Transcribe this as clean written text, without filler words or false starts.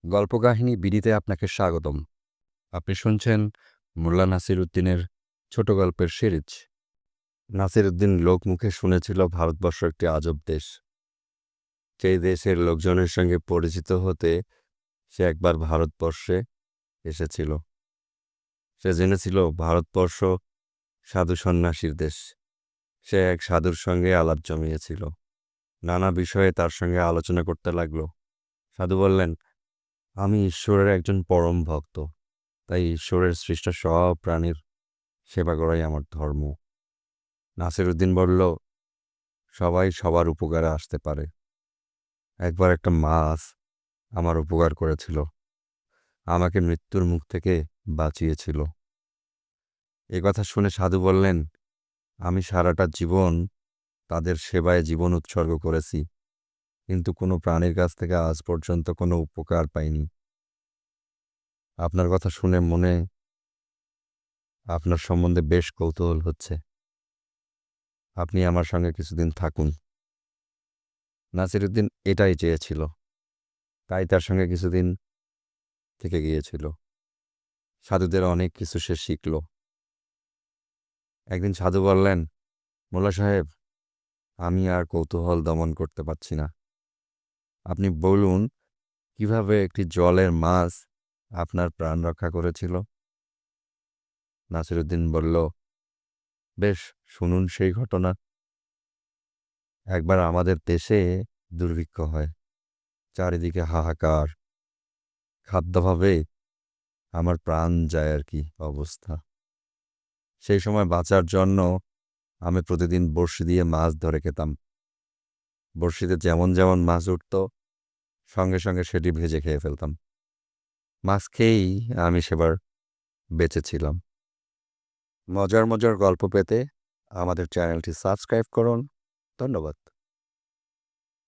গল্পকাহিনী বিডিতে আপনাকে স্বাগতম। আপনি শুনছেন মোল্লা নাসিরউদ্দিনের ছোট গল্পের সিরিজ। নাসিরউদ্দিন লোকমুখে শুনেছিল ভারতবর্ষ একটি আজব দেশ। সেই দেশের লোকজনের সঙ্গে পরিচিত হতে সে একবার ভারতবর্ষে এসেছিল। সে জেনেছিল ভারতবর্ষ সাধু সন্ন্যাসীর দেশ। সে এক সাধুর সঙ্গে আলাপ জমিয়েছিল। নানা বিষয়ে তার সঙ্গে আলোচনা করতে লাগল। সাধু বললেন, আমি ঈশ্বরের একজন পরম ভক্ত, তাই ঈশ্বরের সৃষ্ট সব প্রাণীর সেবা করাই আমার ধর্ম। নাসিরউদ্দিন বলল, সবাই সবার উপকারে আসতে পারে। একবার একটা মাছ আমার উপকার করেছিল, আমাকে মৃত্যুর মুখ থেকে বাঁচিয়েছিল। এ কথা শুনে সাধু বললেন, আমি সারাটা জীবন তাদের সেবায় জীবন উৎসর্গ করেছি, কিন্তু কোনো প্রাণীর কাছ থেকে আজ পর্যন্ত কোনো উপকার পাইনি। আপনার কথা শুনে মনে আপনার সম্বন্ধে বেশ কৌতূহল হচ্ছে। আপনি আমার সঙ্গে কিছুদিন থাকুন। নাসিরউদ্দিন এটাই চেয়েছিল, তাই তার সঙ্গে কিছুদিন থেকে গিয়েছিল। সাধুদের অনেক কিছু সে শিখল। একদিন সাধু বললেন, মোল্লা সাহেব, আমি আর কৌতূহল দমন করতে পারছি না। আপনি বলুন, কিভাবে একটি জলের মাছ আপনার প্রাণ রক্ষা করেছিল? নাসিরউদ্দিন বলল, বেশ, শুনুন সেই ঘটনা। একবার আমাদের দেশে দুর্ভিক্ষ হয়, চারিদিকে হাহাকার, খাদ্যাভাবে আমার প্রাণ যায় আর কি অবস্থা। সেই সময় বাঁচার জন্য আমি প্রতিদিন বড়শি দিয়ে মাছ ধরে খেতাম। বড়শিতে যেমন যেমন মাছ উঠত, সঙ্গে সঙ্গে সেটি ভেজে খেয়ে ফেলতাম। মাছ খেয়েই আমি সেবার বেঁচেছিলাম। মজার মজার গল্প পেতে আমাদের চ্যানেলটি সাবস্ক্রাইব করুন। ধন্যবাদ।